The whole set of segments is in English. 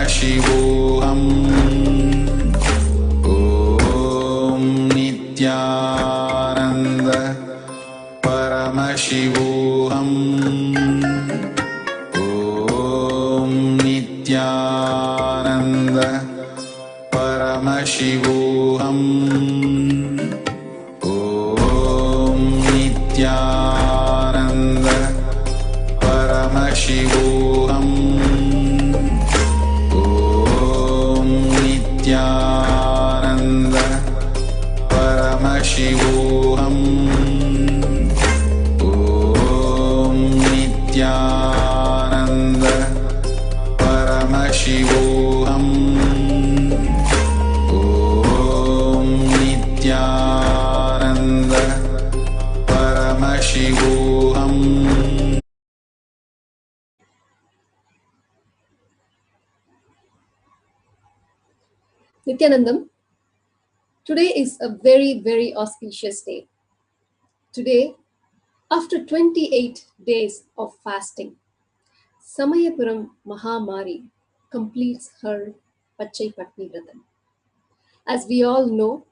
Paramashivam. Om Nithyananda Paramashivam. Om Nithyananda Paramashivam. Om Nithyananda Paramashivam. Om Nithyananda Paramashivam. Om Nithyananda Paramashivam. Om Nithyananda Paramashivam. Nithyanandam, today is a very, very auspicious day. Today, after 28 days of fasting, Samayapuram Mahamari completes her Pachai Patni Vratam. As we all know,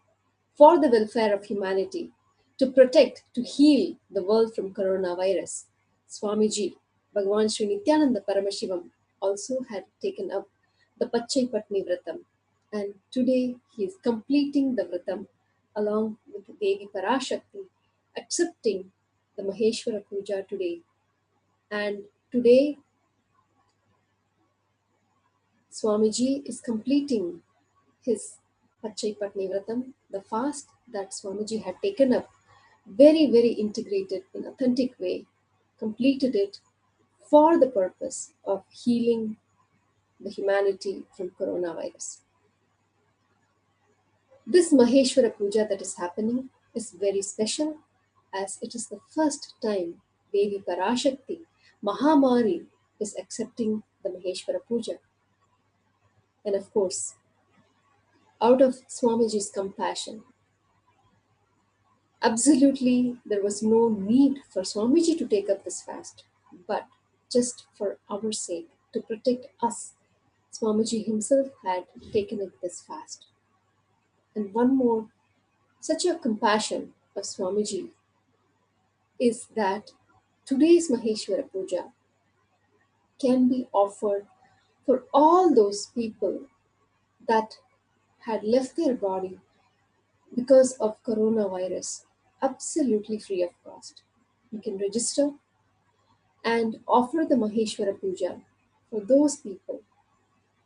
for the welfare of humanity, to protect, to heal the world from coronavirus, Swamiji, Bhagavan Sri Nithyananda Paramashivam also had taken up the Pachai Patni Vratam, and today he is completing the Vratam along with Devi Parashakti, accepting the Maheshwara Puja today. And today, Swamiji is completing his Pachai Patni Vratam, the fast that Swamiji had taken up, very, very integrated in authentic way, completed it for the purpose of healing the humanity from coronavirus. This Maheshwara Puja that is happening is very special, as it is the first time Devi Parashakti, Mahamari, is accepting the Maheshwara Puja. And of course, out of Swamiji's compassion, absolutely there was no need for Swamiji to take up this fast, but just for our sake, to protect us, Swamiji himself had taken up this fast. And one more, such a compassion of Swamiji is that today's Maheshwara Puja can be offered for all those people that had left their body because of coronavirus, absolutely free of cost. You can register and offer the Maheshwara Puja for those people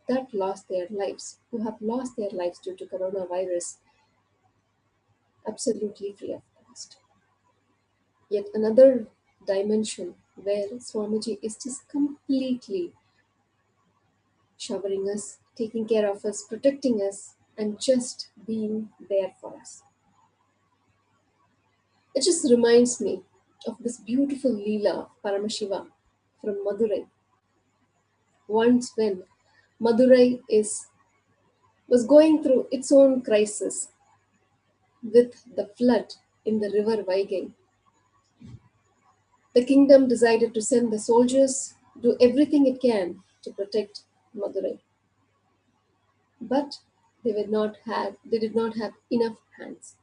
that lost their lives, who have lost their lives due to coronavirus, absolutely free of cost. Yet another dimension where Swamiji is just completely showering us, taking care of us, protecting us, and just being there for us. It just reminds me of this beautiful Leela of Paramashiva from Madurai. Once when Madurai was going through its own crisis with the flood in the river Vaigai, the kingdom decided to send the soldiers, do everything it can to protect Madurai. But they did not have enough hands.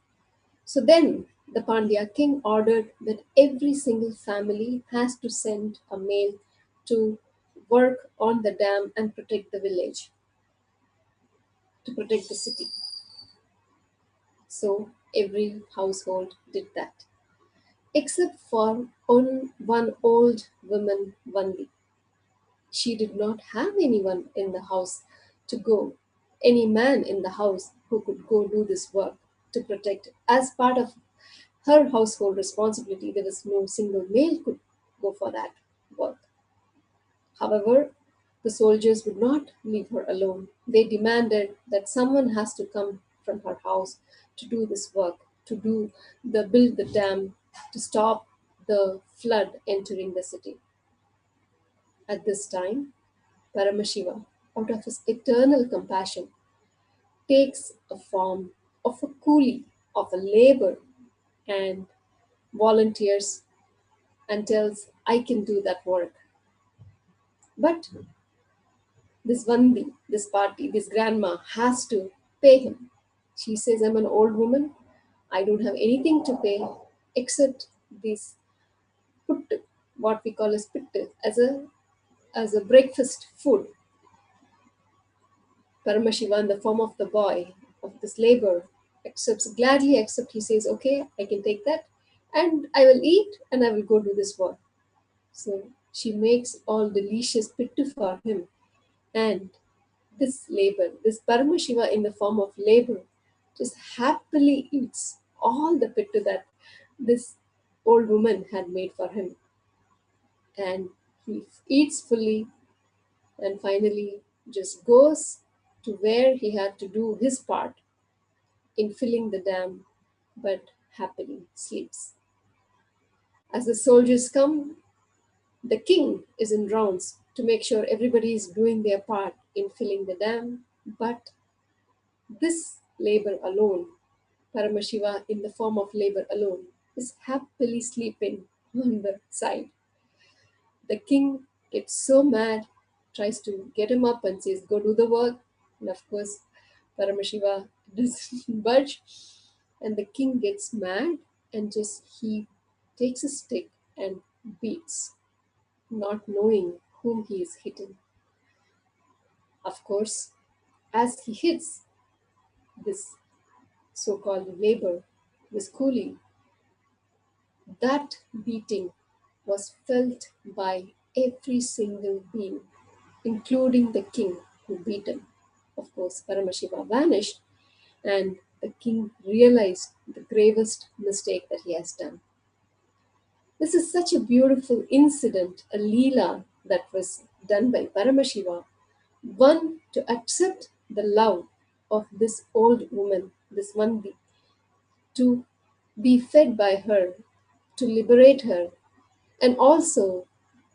So then the Pandya king ordered that every single family has to send a male to work on the dam and protect the village, to protect the city. So every household did that, except for one old woman, Vandi. She did not have anyone in the house to go, any man in the house who could go do this work to protect. As part of her household responsibility, there was no single male could go for that work. However, the soldiers would not leave her alone. They demanded that someone has to come from her house to do this work, to build the dam, to stop the flood entering the city. At this time, Paramashiva, out of his eternal compassion, takes a form of a coolie, of a labor, and volunteers and tells, I can do that work. But This Vandi, this party, this grandma has to pay him. She says, I'm an old woman. I don't have anything to pay except this puttu, what we call as pittu, as a breakfast food. Paramashiva, in the form of the boy of this labor, gladly accept. He says, okay, I can take that, and I will eat, and I will go do this work. So she makes all delicious pittu for him, and this labor, this Paramashiva in the form of labor, just happily eats all the pittu that this old woman had made for him, and he eats fully, and finally just goes to where he had to do his part in filling the dam, but happily sleeps. As the soldiers come, the king is in rounds to make sure everybody is doing their part in filling the dam, but this labor alone, Paramashiva in the form of labor alone, is happily sleeping on the side. The king gets so mad, tries to get him up and says, go do the work. And of course, Paramashiva doesn't budge. And the king gets mad and just he takes a stick and beats, not knowing whom he is hitting. Of course, as he hits this so called labor, this coolie, that beating was felt by every single being, including the king who beat him. Of course, Paramashiva vanished, and the king realized the gravest mistake that he has done. This is such a beautiful incident, a leela that was done by Paramashiva, one to accept the love of this old woman, this Vandi, to be fed by her, to liberate her, and also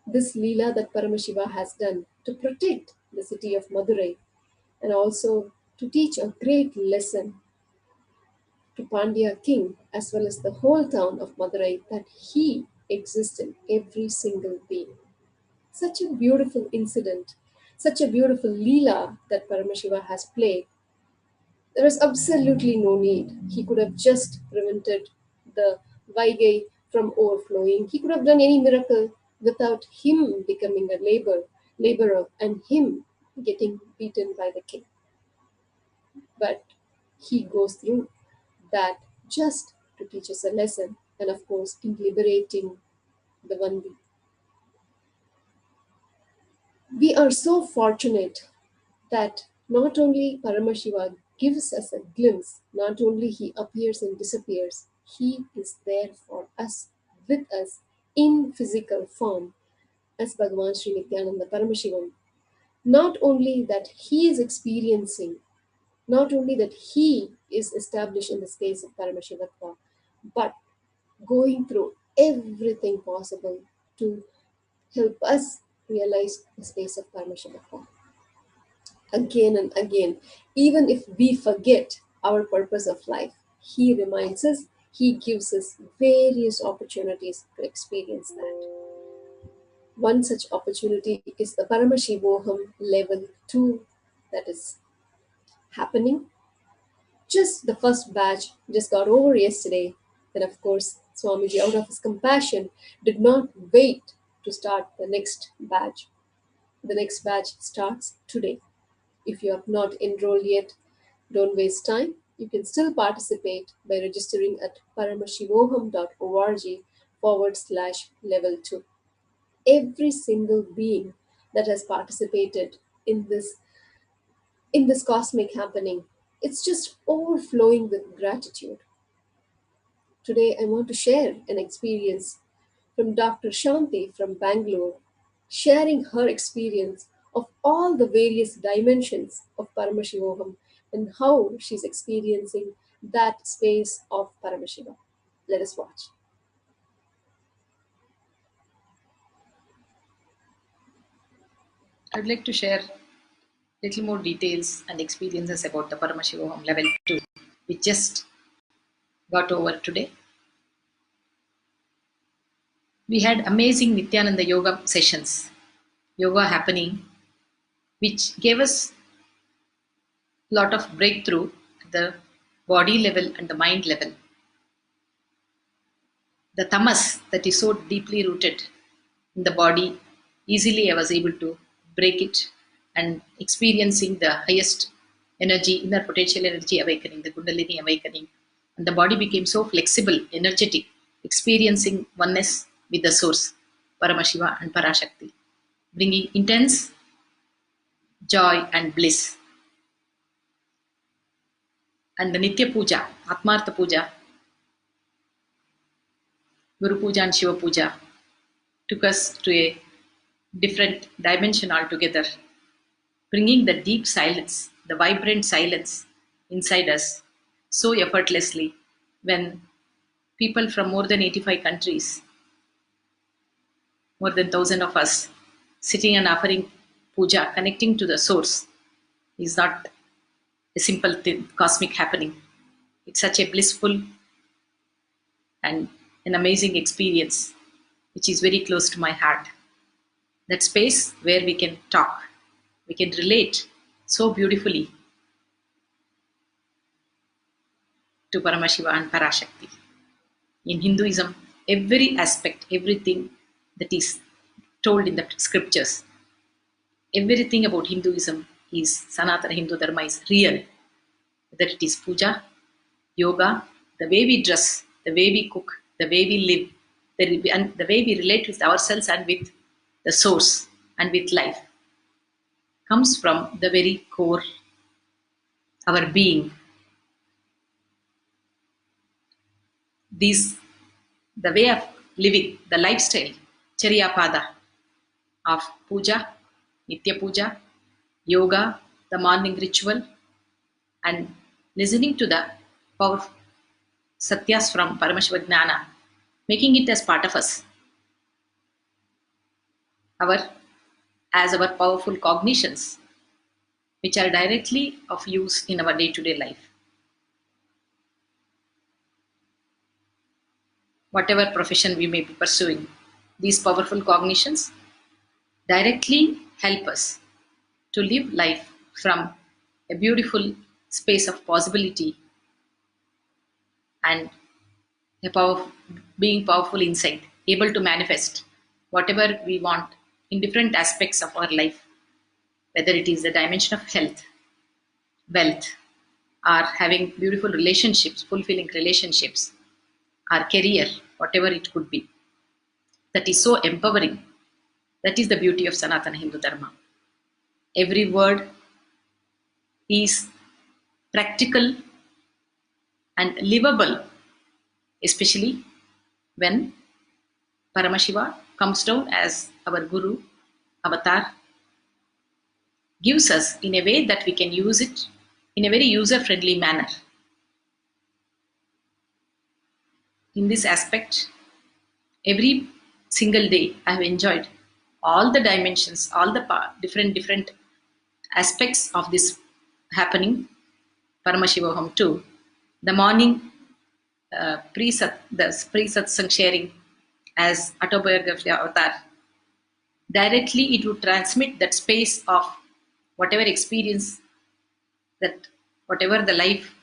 this leela that Paramashiva has done to protect the city of Madurai, and also to teach a great lesson to Pandya king as well as the whole town of Madurai that he exists in every single being. Such a beautiful incident, such a beautiful leela that Paramashiva has played. There is absolutely no need. He could have just prevented the Vaigai from overflowing. He could have done any miracle without him becoming a laborer and him getting beaten by the king. But he goes through that just to teach us a lesson, and of course in liberating the Vandi. We are so fortunate that not only Paramashiva gives us a glimpse, not only he appears and disappears, he is there for us, with us in physical form as Bhagavan Sri Nithyananda Paramashivam. Not only that he is experiencing, not only that he is established in the space of Paramashivatva, but going through everything possible to help us realize the space of Paramashivatva again and again. Even if we forget our purpose of life, he reminds us, he gives us various opportunities to experience that. One such opportunity is the Paramashivoham level 2 that is happening. Just the first batch just got over yesterday. And of course, Swamiji, out of his compassion, did not wait to start the next batch. The next batch starts today. If you have not enrolled yet, don't waste time. You can still participate by registering at paramashivoham.org/level 2. Every single being that has participated in this cosmic happening, it's just overflowing with gratitude. Today, I want to share an experience from Dr. Shanti from Bangalore, sharing her experience of all the various dimensions of Paramashivoham and how she's experiencing that space of Paramashiva. Let us watch. I would like to share little more details and experiences about the Paramashivam level 2, which just got over today. We had amazing Nithyananda yoga sessions, yoga happening. which gave us a lot of breakthrough at the body level and the mind level. The tamas that is so deeply rooted in the body, easily I was able to break it and experiencing the highest energy, inner potential energy awakening, the Kundalini awakening. And the body became so flexible, energetic, experiencing oneness with the source, Paramashiva and Parashakti, bringing intense joy and bliss. And the Nitya Puja, Atmartha Puja, Guru Puja and Shiva Puja took us to a different dimension altogether, bringing the deep silence, the vibrant silence inside us so effortlessly when people from more than 85 countries, more than 1,000 of us, sitting and offering puja, connecting to the source, is not a simple thing, cosmic happening. It's such a blissful and an amazing experience, which is very close to my heart. That space where we can talk, we can relate so beautifully to Paramashiva and Parashakti. In Hinduism, every aspect, everything that is told in the scriptures, everything about Hinduism is Sanatana Hindu Dharma is real. Whether it is puja, yoga, the way we dress, the way we cook, the way we live, and the way we relate with ourselves and with the source and with life comes from the very core, our being. These, the way of living, the lifestyle, Charyapada of puja, Nitya Puja, yoga, the morning ritual, and listening to the powerful satyas from Paramashiva Jnana, making it as part of us, as our powerful cognitions, which are directly of use in our day-to-day life. Whatever profession we may be pursuing, these powerful cognitions directly help us to live life from a beautiful space of possibility and being powerful inside, able to manifest whatever we want in different aspects of our life, whether it is the dimension of health, wealth, or having beautiful relationships, fulfilling relationships, our career, whatever it could be. That is so empowering. That is the beauty of Sanatana Hindu Dharma. Every word is practical and livable, especially when Paramashiva comes down as our Guru, Avatar, gives us in a way that we can use it in a very user-friendly manner. In this aspect, every single day I have enjoyed all the dimensions, all the different aspects of this happening, Paramashivam too. The morning pre-satsang sharing as autobiography avatar, directly it would transmit that space of whatever experience, that whatever the life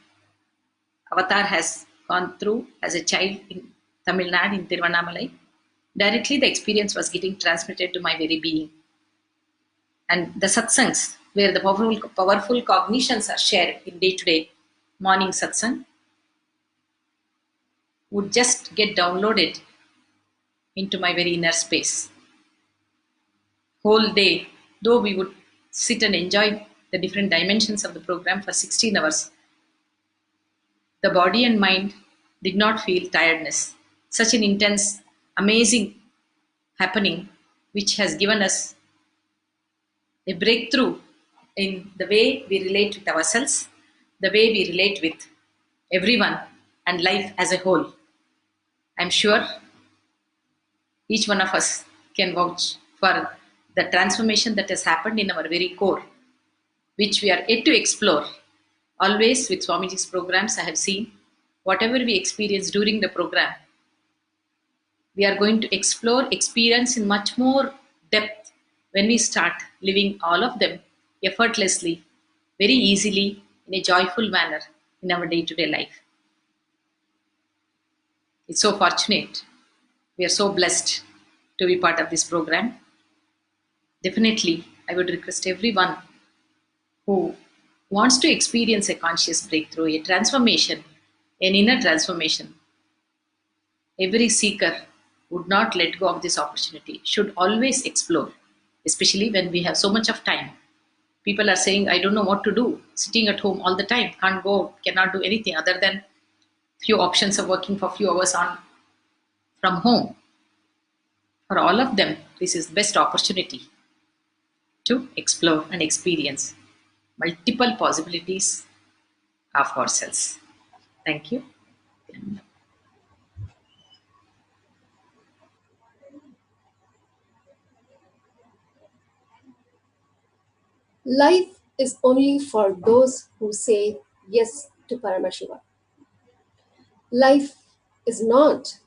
avatar has gone through as a child in Tamil Nadu, in Tiruvannamalai, directly the experience was getting transmitted to my very being. And the satsangs, where the powerful cognitions are shared in day-to-day morning satsang, would just get downloaded into my very inner space. Whole day, though we would sit and enjoy the different dimensions of the program for 16 hours, the body and mind did not feel tiredness. Such an intense, amazing happening, which has given us a breakthrough in the way we relate with ourselves, the way we relate with everyone and life as a whole. I'm sure each one of us can vouch for the transformation that has happened in our very core, which we are yet to explore. Always with Swamiji's programs, I have seen whatever we experience during the program, we are going to explore, experience in much more depth when we start living all of them effortlessly, very easily, in a joyful manner in our day to day life. It's so fortunate. We are so blessed to be part of this program. Definitely, I would request everyone who wants to experience a conscious breakthrough, a transformation, an inner transformation. Every seeker would not let go of this opportunity, should always explore, especially when we have so much of time. People are saying, I don't know what to do, sitting at home all the time, can't go, cannot do anything other than few options of working for few hours on from home. For all of them, this is the best opportunity to explore and experience multiple possibilities of ourselves. Thank you. Life is only for those who say yes to Paramashiva. Life is not,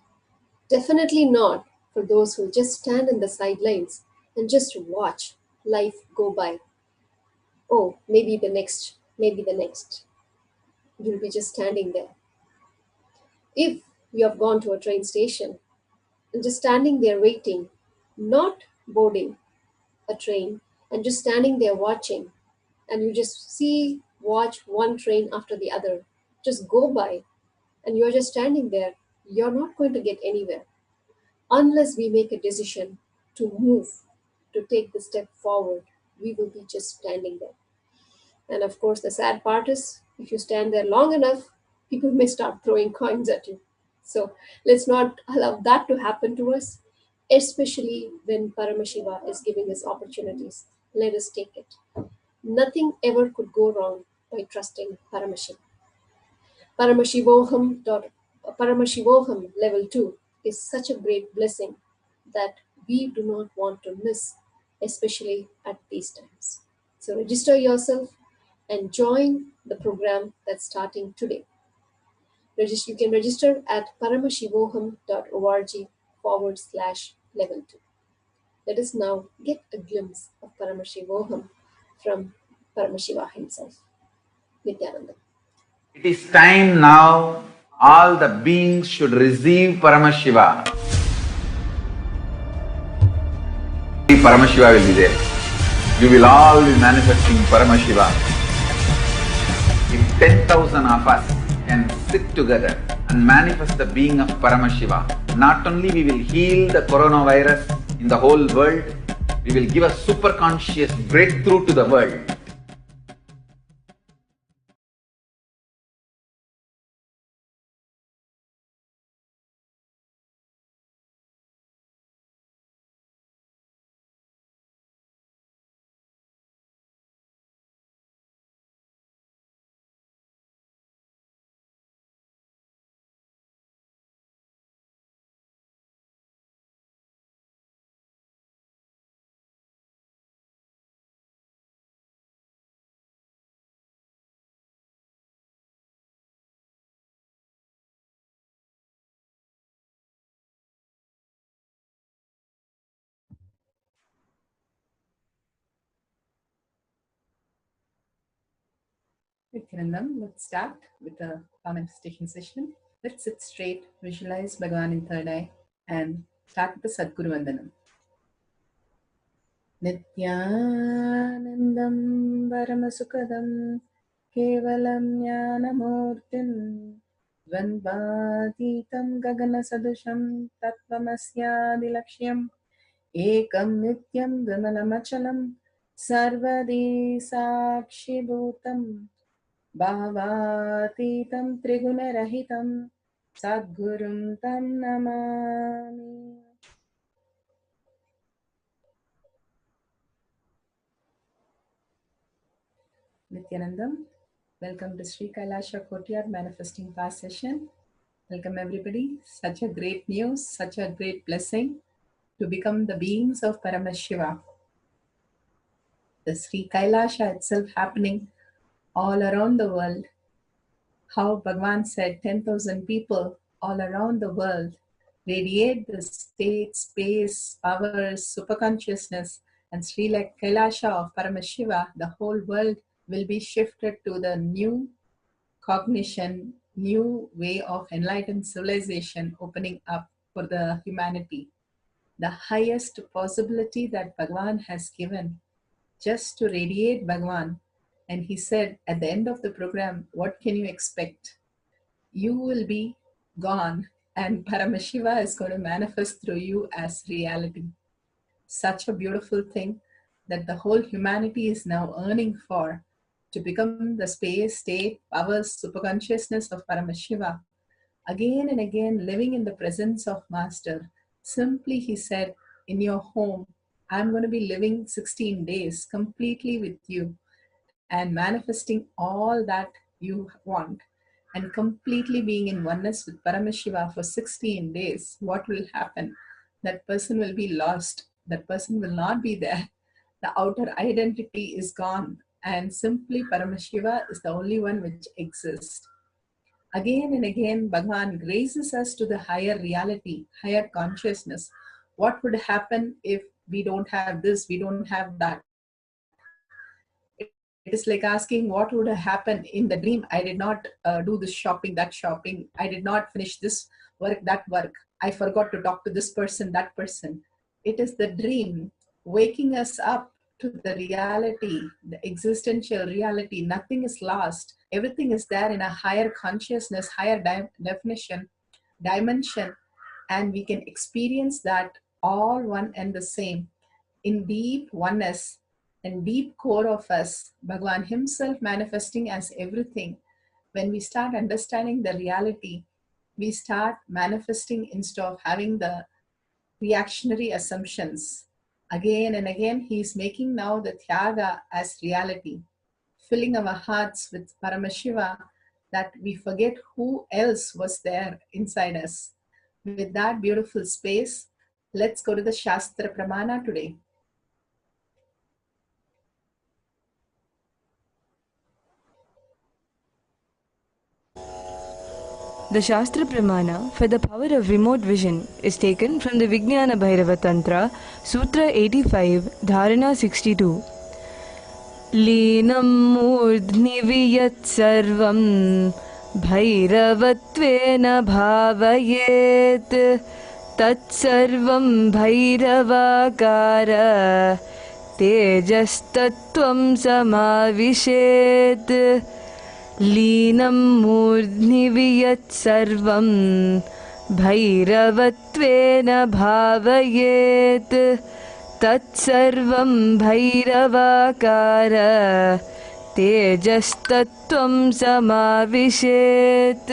definitely not, for those who just stand in the sidelines and just watch life go by. Oh, maybe the next, maybe the next. You'll be just standing there. If you have gone to a train station and just standing there waiting, not boarding a train, and just standing there watching, and you just watch one train after the other just go by, and you're just standing there, you're not going to get anywhere unless we make a decision to move, to take the step forward. We will be just standing there. And of course, the sad part is if you stand there long enough, people may start throwing coins at you. So let's not allow that to happen to us, especially when Paramashiva is giving us opportunities. Let us take it. Nothing ever could go wrong by trusting Paramashiva. Paramashivoham level 2 is such a great blessing that we do not want to miss, especially at these times. So register yourself and join the program that's starting today. You can register at paramashivoham.org/level 2. Let us now get a glimpse of Paramashivoham from Paramashiva himself, Nithyananda. It is time now all the beings should receive Paramashiva. Paramashiva will be there. You will all be manifesting Paramashiva. If 10,000 of us can sit together and manifest the being of Paramashiva, not only we will heal the coronavirus in the whole world, we will give a super conscious breakthrough to the world. Nithyanandam, let's start with the manifestation session. Let's sit straight, visualize Bhagavan in third eye, and start with the Sadguru Vandanam. Nithyanandam Paramasukadam Kevalam Jnanamurtim Dvandvatitam Gagana Sadusham Tattvamasyadilakshyan Ekam Nityam Vimalamachalam Sarvadi Sakshibhutam Bhavaतीतं त्रिगुणरहितं Sadgurum Tam Namami. Nithyanandam, welcome to Sri Kailasa Courtyard Manifesting Past session. Welcome everybody. Such a great news, such a great blessing to become the beings of Paramashiva. The Sri Kailasa itself happening all around the world. How Bhagavan said 10,000 people all around the world radiate the state, space, powers, superconsciousness, and Sri Kailasa of Paramashiva, the whole world will be shifted to the new cognition, new way of enlightened civilization opening up for the humanity. The highest possibility that Bhagavan has given just to radiate Bhagavan. And he said at the end of the program, what can you expect? You will be gone and Paramashiva is going to manifest through you as reality. Such a beautiful thing that the whole humanity is now yearning for, to become the space, state, powers, superconsciousness of Paramashiva. Again and again living in the presence of Master. Simply he said, in your home, I'm going to be living 16 days completely with you and manifesting all that you want and completely being in oneness with Paramashiva for 16 days. What will happen? That person will be lost. That person will not be there. The outer identity is gone and simply Paramashiva is the only one which exists. Again and again, Bhagavan raises us to the higher reality, higher consciousness. What would happen if we don't have this, we don't have that? It is like asking what would happen in the dream. I did not do this shopping, that shopping. I did not finish this work, that work. I forgot to talk to this person, that person. It is the dream waking us up to the reality, the existential reality. Nothing is lost. Everything is there in a higher consciousness, higher dimension, and we can experience that all one and the same in deep oneness and deep core of us, Bhagavan himself manifesting as everything. When we start understanding the reality, we start manifesting instead of having the reactionary assumptions. Again and again, he is making now the Tyaga as reality, filling our hearts with Paramashiva, that we forget who else was there inside us. With that beautiful space, let's go to the Shastra Pramana today. The Shastra Pramana for the power of remote vision is taken from the Vijnana Bhairava Tantra, Sutra 85, Dharana 62. Linam murdhni viyat sarvam bhairavatvena bhavayet tat sarvam bhairavakara tejastattvam samavishet. Linam murdhni viyat sarvam bhairavatvena bhavayet tat sarvam bhairavakara tejastattvam samavishet.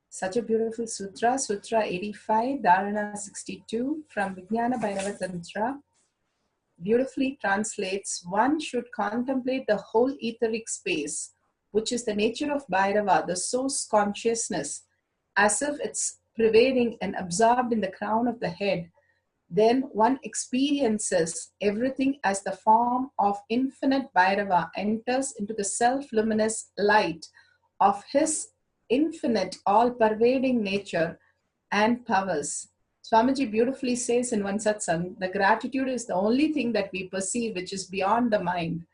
Such a beautiful sutra, Sutra 85, Dharana 62 from Vijnana Bhairava Tantra. Beautifully translates, one should contemplate the whole etheric space, which is the nature of Bhairava, the source consciousness, as if it's pervading and absorbed in the crown of the head. Then one experiences everything as the form of infinite Bhairava enters into the self-luminous light of his infinite, all-pervading nature and powers. Swamiji beautifully says in one satsang, the gratitude is the only thing that we perceive which is beyond the mind.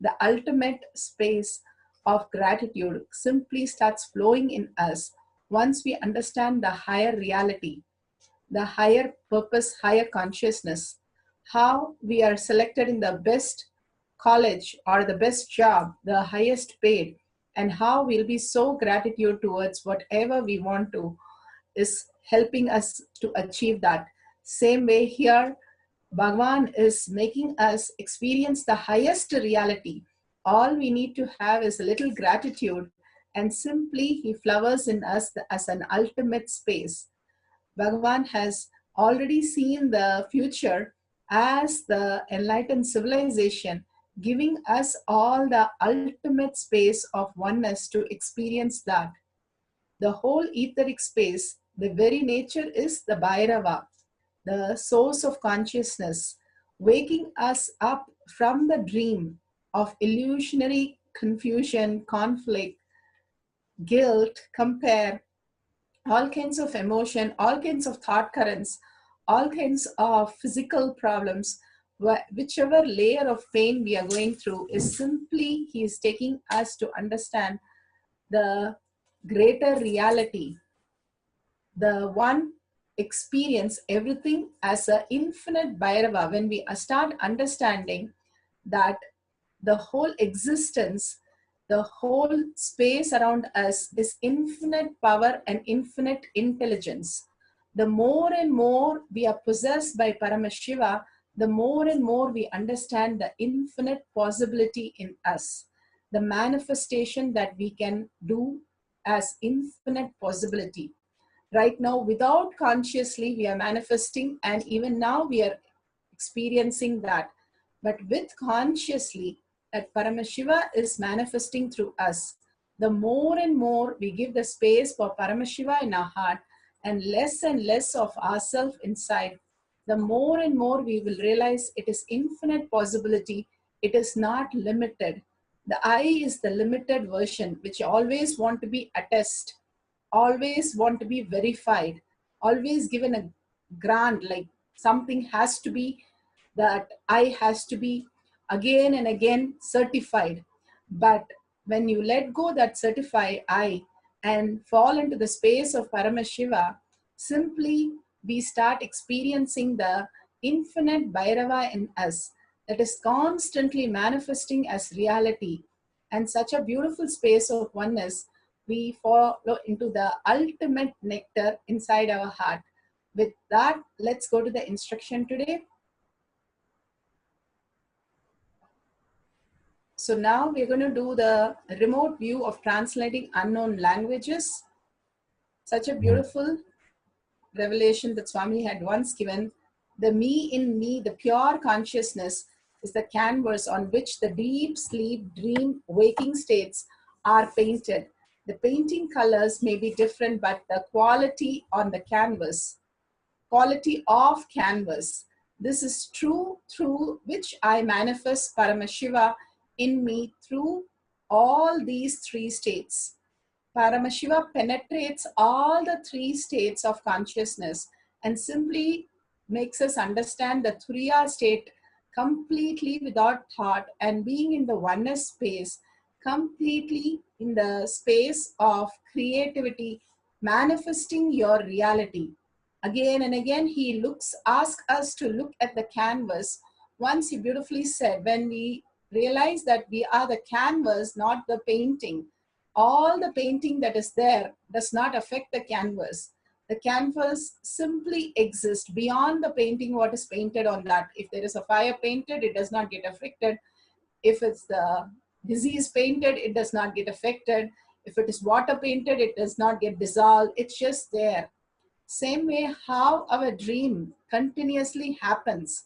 The ultimate space of gratitude simply starts flowing in us once we understand the higher reality, the higher purpose, higher consciousness, how we are selected in the best college or the best job, the highest paid, and how we'll be so gratitude towards whatever we want to is helping us to achieve that. Same way here, Bhagavan is making us experience the highest reality. All we need to have is a little gratitude, and simply he flowers in us as an ultimate space. Bhagavan has already seen the future as the enlightened civilization, giving us all the ultimate space of oneness to experience that. The whole etheric space, the very nature is the Bhairava, the source of consciousness, waking us up from the dream of illusionary confusion, conflict, guilt, compare, all kinds of emotion, all kinds of thought currents, all kinds of physical problems, whichever layer of pain we are going through, is simply he is taking us to understand the greater reality, the one experience everything as an infinite Bhairava. When we start understanding that the whole existence, the whole space around us is infinite power and infinite intelligence, the more and more we are possessed by Paramashiva, the more and more we understand the infinite possibility in us, the manifestation that we can do as infinite possibility. Right now, without consciously, we are manifesting, and even now we are experiencing that. But with consciously, that Paramashiva is manifesting through us, the more and more we give the space for Paramashiva in our heart and less of ourselves inside, the more and more we will realize it is infinite possibility. It is not limited. The I is the limited version, which always want to be attest, always want to be verified, always given a grant, like something has to be, that I has to be again and again certified. But when you let go that certify I and fall into the space of Paramashiva, simply we start experiencing the infinite Bhairava in us that is constantly manifesting as reality, and such a beautiful space of oneness. We follow into the ultimate nectar inside our heart. With that, let's go to the instruction today. So now we're going to do the remote view of translating unknown languages. Such a beautiful revelation that Swami had once given. The me in me, the pure consciousness, is the canvas on which the deep sleep, dream, waking states are painted. The painting colors may be different, but the quality on the canvas, quality of canvas, this is true through which I manifest Paramashiva in me through all these three states. Paramashiva penetrates all the three states of consciousness and simply makes us understand the Turiya state completely without thought, and being in the oneness space, completely in the space of creativity, manifesting your reality. Again and again, he asks us to look at the canvas. Once he beautifully said, when we realize that we are the canvas, not the painting, all the painting that is there does not affect the canvas. The canvas simply exists beyond the painting, what is painted on that. If there is a fire painted, it does not get affected. If it's the disease painted, it does not get affected. If it is water painted, it does not get dissolved. It's just there. Same way how our dream continuously happens.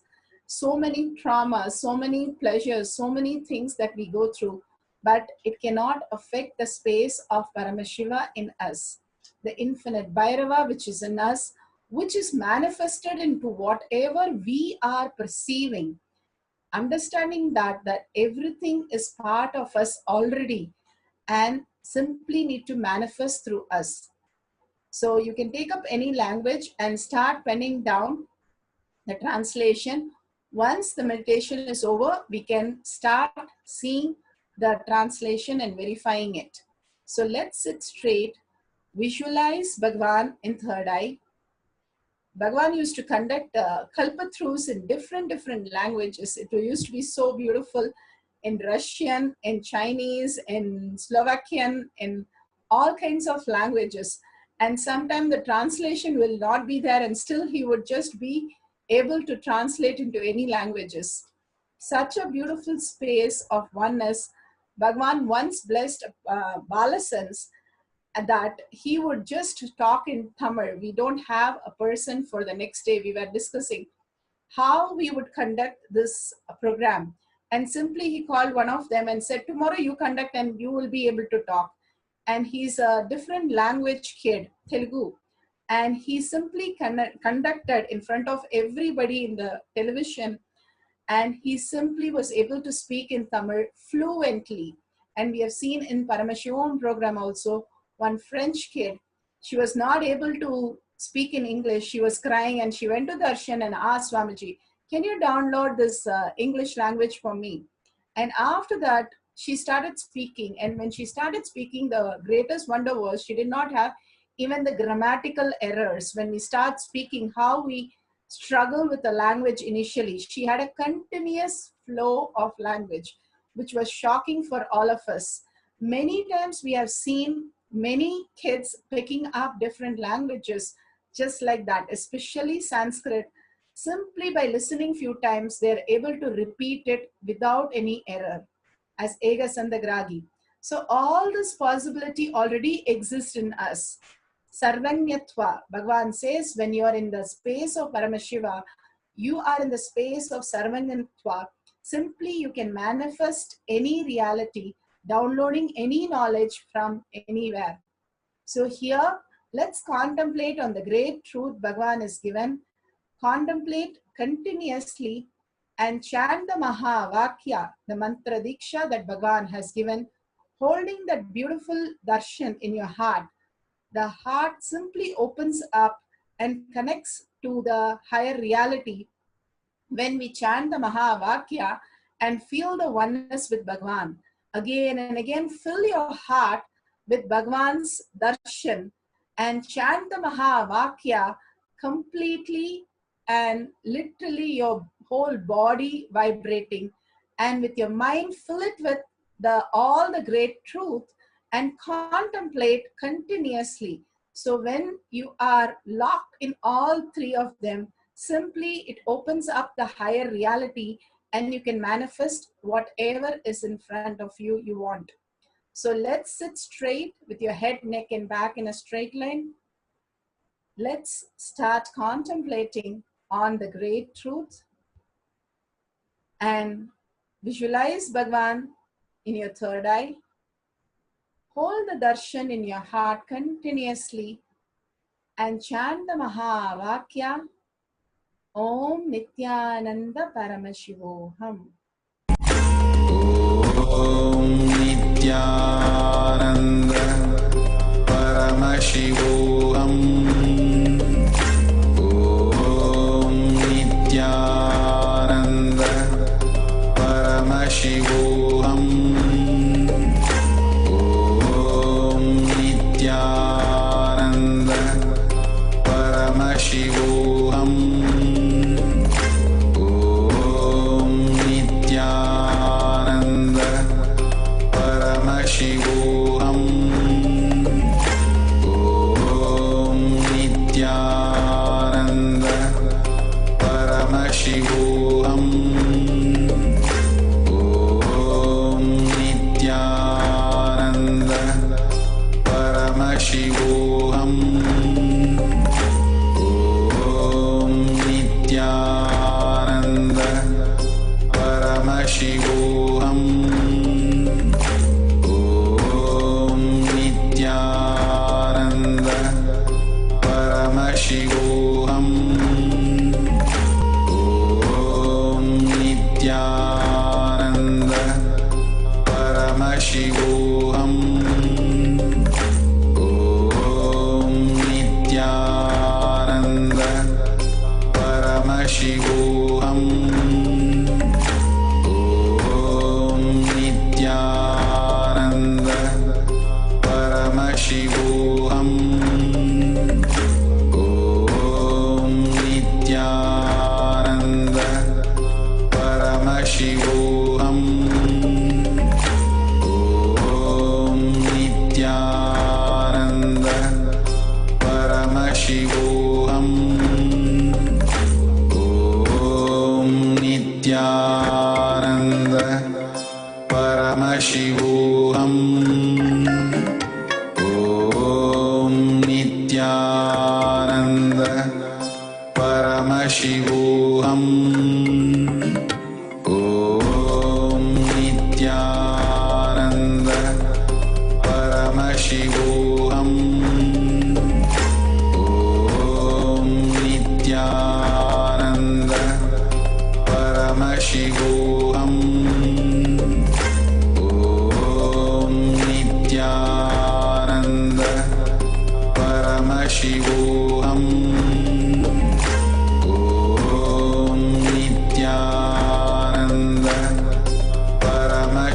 So many traumas, so many pleasures, so many things that we go through, but it cannot affect the space of Paramashiva in us. The infinite Bhairava which is in us, which is manifested into whatever we are perceiving. Understanding that everything is part of us already and simply need to manifest through us. So you can take up any language and start penning down the translation. Once the meditation is over, we can start seeing the translation and verifying it. So let's sit straight. Visualize Bhagavan in third eye. Bhagavan used to conduct kalpathrus in different languages. It used to be so beautiful in Russian, in Chinese, in Slovakian, in all kinds of languages. And sometimes the translation will not be there, and still he would just be able to translate into any languages. Such a beautiful space of oneness. Bhagavan once blessed Balasans that he would just talk in Tamil. We don't have a person for the next day. We were discussing how we would conduct this program. And simply he called one of them and said, tomorrow you conduct and you will be able to talk. And he's a different language kid, Telugu. And he simply conducted in front of everybody in the television. And he simply was able to speak in Tamil fluently. And we have seen in Paramashivam program also, one French kid, she was not able to speak in English, she was crying and she went to Darshan and asked Swamiji, can you download this English language for me? And after that, she started speaking. And when she started speaking, the greatest wonder was she did not have even the grammatical errors. When we start speaking, how we struggle with the language initially, she had a continuous flow of language, which was shocking for all of us. Many times we have seen many kids picking up different languages just like that, especially Sanskrit. Simply by listening few times, they're able to repeat it without any error as Ega Sandagragi. So all this possibility already exists in us. Sarvanyatva, Bhagavan says, when you are in the space of Paramashiva, you are in the space of Sarvanyatva. Simply you can manifest any reality, downloading any knowledge from anywhere. So here, let's contemplate on the great truth Bhagavan is given. Contemplate continuously and chant the Mahavakya, the mantra diksha that Bhagavan has given, holding that beautiful darshan in your heart. The heart simply opens up and connects to the higher reality when we chant the Mahavakya and feel the oneness with Bhagavan. Again and again, fill your heart with Bhagavan's darshan and chant the Mahavakya completely and literally your whole body vibrating, and with your mind fill it with all the great truth and contemplate continuously. So when you are locked in all three of them, simply it opens up the higher reality and you can manifest whatever is in front of you you want. So let's sit straight with your head, neck and back in a straight line. Let's start contemplating on the great truth and visualize Bhagavan in your third eye. Hold the darshan in your heart continuously and chant the Mahavakya, Om Nithyananda Paramashivoham. Om Nithyananda Paramashivoham. Om Nithyananda Paramashivoham. Om Nithyananda Paramashivoham. Om Nithyananda Paramashivoham. Om Nithyananda Paramashivoham. Om Nithyananda Paramashivoham. Om Nithyananda Paramashivoham. Om Nithyananda Paramashivoham. Om Nithyananda Paramashivoham. Om Nithyananda Paramashivoham. Om Nithyananda Paramashivoham. Om Nithyananda Paramashivoham. Om Nithyananda Paramashivoham. Om Nithyananda Paramashivoham. Om Nithyananda Paramashivoham. Om Nithyananda Paramashivoham. Om Nithyananda Paramashivoham. Om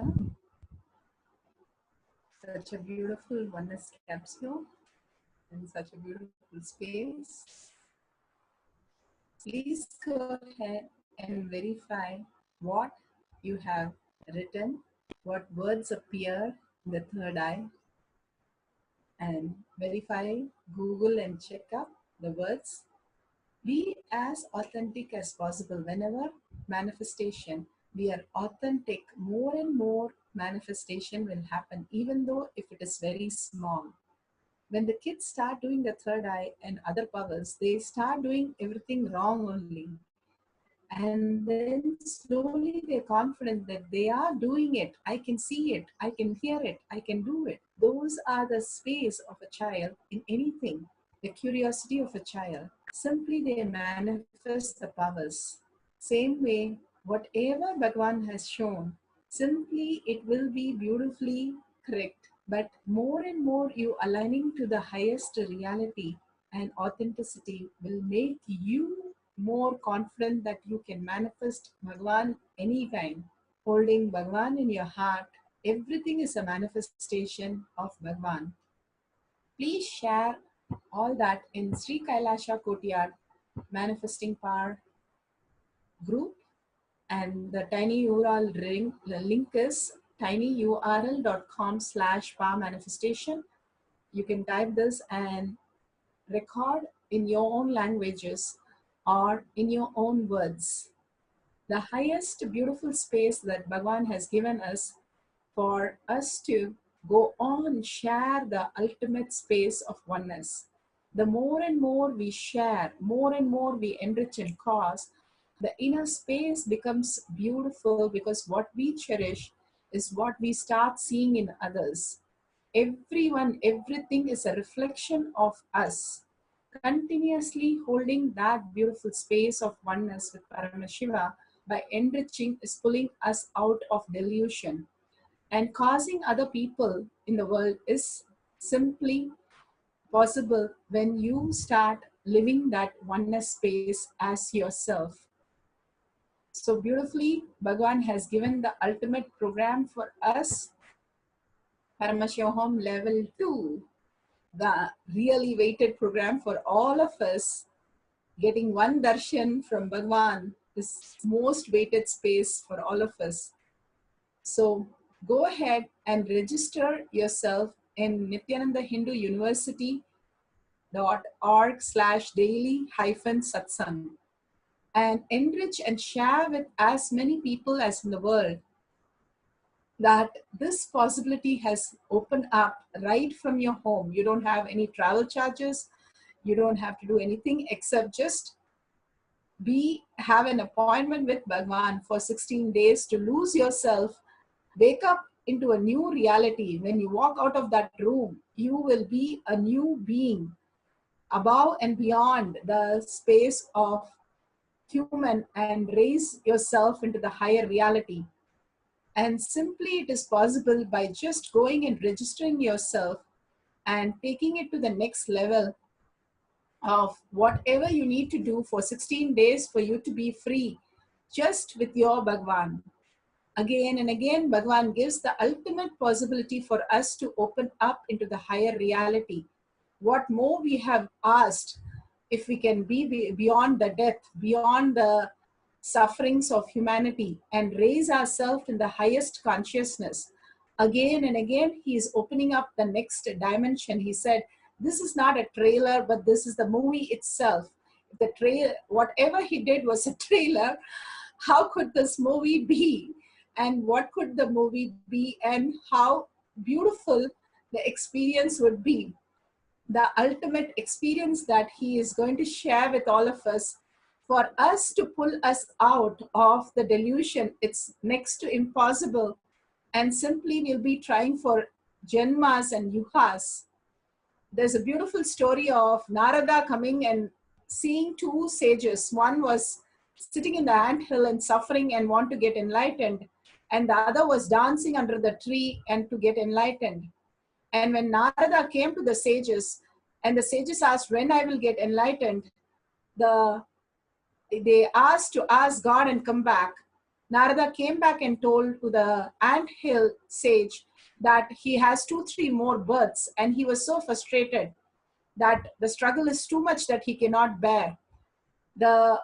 Nithyananda. Such a beautiful oneness capsule in such a beautiful space. Please go ahead and verify what you have written, what words appear in the third eye, and verify, Google and check up the words. Be as authentic as possible. Whenever manifestation, we are authentic, more and more manifestation will happen, even though if it is very small. When the kids start doing the third eye and other powers, they start doing everything wrong only. And then slowly they're confident that they are doing it. I can see it, I can hear it, I can do it. Those are the space of a child in anything, the curiosity of a child. Simply they manifest the powers. Same way, whatever Bhagavan has shown, simply it will be beautifully correct. But more and more you aligning to the highest reality and authenticity will make you more confident that you can manifest Bhagavan anytime. Holding Bhagavan in your heart, everything is a manifestation of Bhagavan. Please share all that in Sri Kailasa Kotiyar Manifesting Power group, and the tiny URL link is tinyurl.com/power manifestation. You can type this and record in your own languages or in your own words. The highest beautiful space that Bhagavan has given us for us to go on, share the ultimate space of oneness. The more and more we share, more and more we enrich and cause, the inner space becomes beautiful, because what we cherish is what we start seeing in others. Everyone, everything is a reflection of us. Continuously holding that beautiful space of oneness with Paramashiva by enriching is pulling us out of delusion. And causing other people in the world is simply possible when you start living that oneness space as yourself. So beautifully, Bhagavan has given the ultimate program for us, Paramashivam level 2, the really weighted program for all of us. Getting one darshan from Bhagavan is most weighted space for all of us. So go ahead and register yourself in Nithyananda Hindu University.org/daily-satsang and enrich and share with as many people as in the world that this possibility has opened up right from your home. You don't have any travel charges. You don't have to do anything except just have an appointment with Bhagavan for 16 days to lose yourself, wake up into a new reality. When you walk out of that room, you will be a new being above and beyond the space of human and raise yourself into the higher reality. And simply it is possible by just going and registering yourself and taking it to the next level of whatever you need to do for 16 days for you to be free, just with your Bhagavan. Again and again, Bhagavan gives the ultimate possibility for us to open up into the higher reality. What more we have asked, if we can be beyond the death, beyond the sufferings of humanity, and raise ourselves in the highest consciousness. Again and again, he is opening up the next dimension. He said, this is not a trailer, but this is the movie itself. The trailer, whatever he did was a trailer. How could this movie be? And what could the movie be? And how beautiful the experience would be. The ultimate experience that he is going to share with all of us, for us to pull us out of the delusion. It's next to impossible. And simply we'll be trying for Janmas and Yuhas. There's a beautiful story of Narada coming and seeing two sages. One was sitting in the anthill and suffering and want to get enlightened. And the other was dancing under the tree and to get enlightened. And when Narada came to the sages, and the sages asked, when I will get enlightened, they asked to ask God and come back. Narada came back and told to the ant hill sage that he has 2-3 more births, and he was so frustrated that the struggle is too much that he cannot bear. The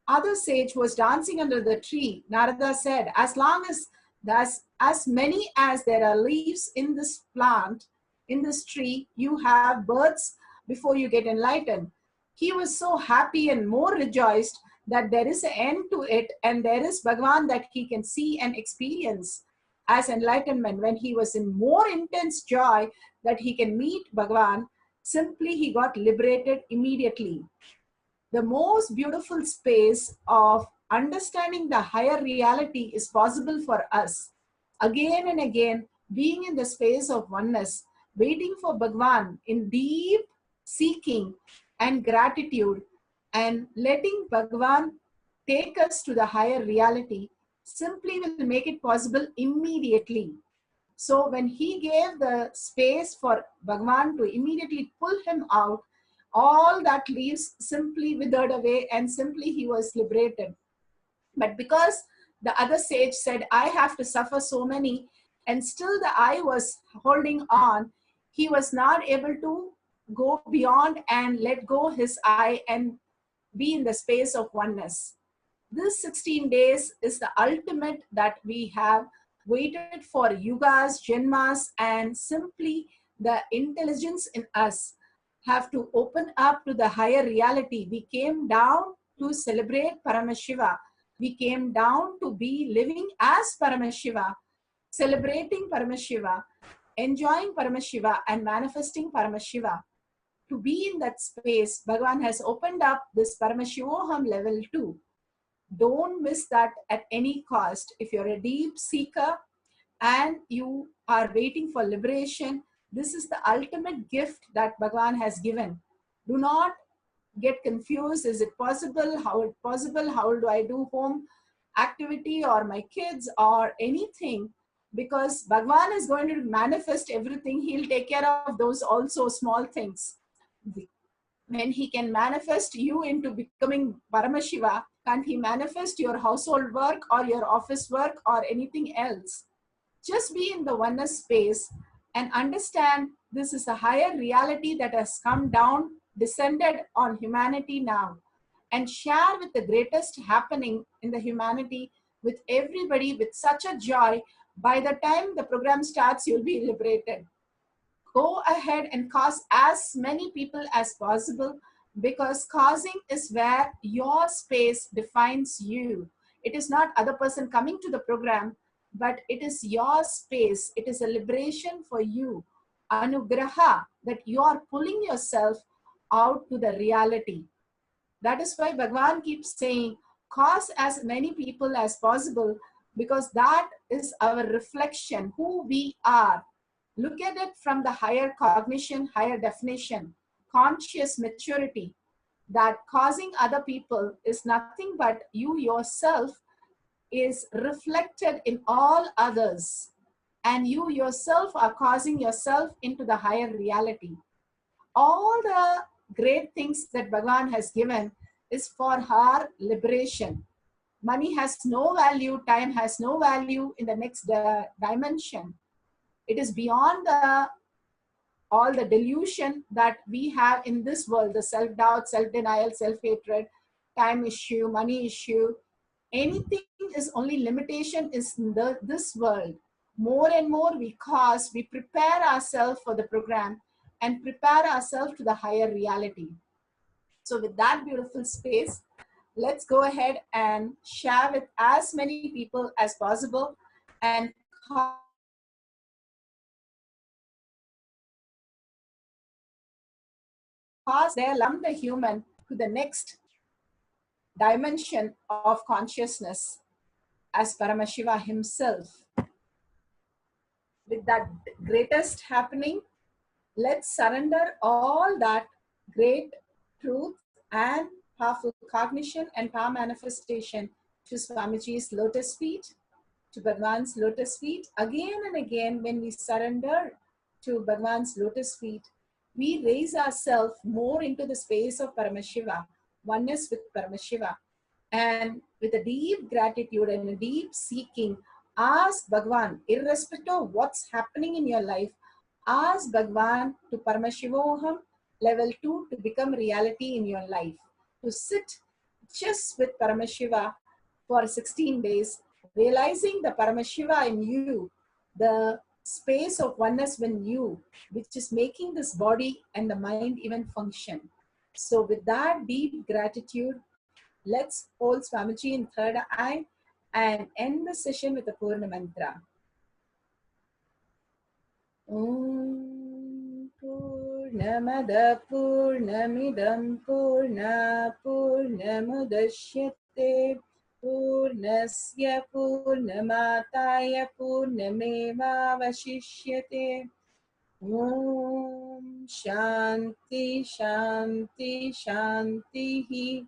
other sage was dancing under the tree. Narada said, as long as there's as many as there are leaves in this plant, in this tree, you have births before you get enlightened. He was so happy and more rejoiced that there is an end to it, and there is Bhagavan that he can see and experience as enlightenment. When he was in more intense joy that he can meet Bhagavan, simply he got liberated immediately. The most beautiful space of understanding the higher reality is possible for us. Again and again, being in the space of oneness, waiting for Bhagavan in deep seeking and gratitude, and letting Bhagavan take us to the higher reality simply will make it possible immediately. So when he gave the space for Bhagavan to immediately pull him out, all that leaves simply withered away, and simply he was liberated. But because the other sage said, I have to suffer so many, and still the eye was holding on, he was not able to go beyond and let go his eye and be in the space of oneness. This 16 days is the ultimate that we have waited for yugas, janmas, and simply the intelligence in us have to open up to the higher reality. We came down to celebrate Paramashiva. We came down to be living as Paramashiva, celebrating Paramashiva, enjoying Paramashiva, and manifesting Paramashiva. To be in that space, Bhagavan has opened up this Paramashivoham level 2. Don't miss that at any cost. If you're a deep seeker and you are waiting for liberation, this is the ultimate gift that Bhagavan has given. Do not get confused. Is it possible? How it possible? How do I do home activity or my kids or anything? Because Bhagavan is going to manifest everything. He'll take care of those also small things. When he can manifest you into becoming Paramashiva, can't he manifest your household work or your office work or anything else? Just be in the oneness space and understand this is a higher reality that has come down, descended on humanity now, and share with the greatest happening in the humanity with everybody with such a joy. By the time the program starts, you'll be liberated. Go ahead and cause as many people as possible, because causing is where your space defines you. It is not other person coming to the program, but it is your space. It is a liberation for you. Anugraha, that you are pulling yourself out to the reality. That is why Bhagavan keeps saying, cause as many people as possible, because that is our reflection, who we are. Look at it from the higher cognition, higher definition, conscious maturity, that causing other people is nothing but you yourself is reflected in all others, and you yourself are causing yourself into the higher reality. All the great things that Bhagavan has given is for our liberation. Money has no value, time has no value in the next dimension. It is beyond all the delusion that we have in this world, the self-doubt, self-denial, self-hatred, time issue, money issue. Anything is only limitation is in this world. More and more we cause, we prepare ourselves for the program and prepare ourselves to the higher reality. So with that beautiful space, let's go ahead and share with as many people as possible and cause their lump the human to the next dimension of consciousness as Paramashiva himself. With that greatest happening, let's surrender all that great truth and powerful cognition and power manifestation to Swamiji's lotus feet, to Bhagavan's lotus feet. Again and again, when we surrender to Bhagavan's lotus feet, we raise ourselves more into the space of Paramashiva, oneness with Paramashiva. And with a deep gratitude and a deep seeking, ask Bhagwan, irrespective of what's happening in your life, ask Bhagwan to Paramashivoham level 2 to become reality in your life. To sit just with Paramashiva for 16 days, realizing the Paramashiva in you, the space of oneness in you, which is making this body and the mind even function. So with that deep gratitude, let's hold Swamiji in third eye and end the session with a Purna mantra. Om Purnamada Purnamidam Purna Purnamudashyate Purnasya Purnamataya Purnameva Vashishyate. Om Shanti Shanti Shanti.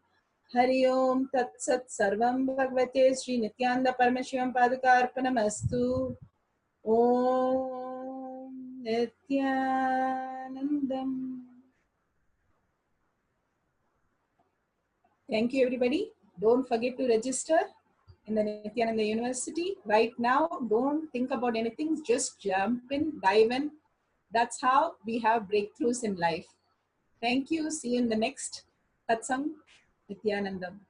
Hari Om Tat Sat Sarvam Bhagavate Sri Nithyananda Paramashivam Padukarpanamastu. Om Nithyanandam. Thank you, everybody. Don't forget to register in the Nithyananda University. Right now, don't think about anything. Just jump in, dive in. That's how we have breakthroughs in life. Thank you. See you in the next Satsang. Nithyanandam.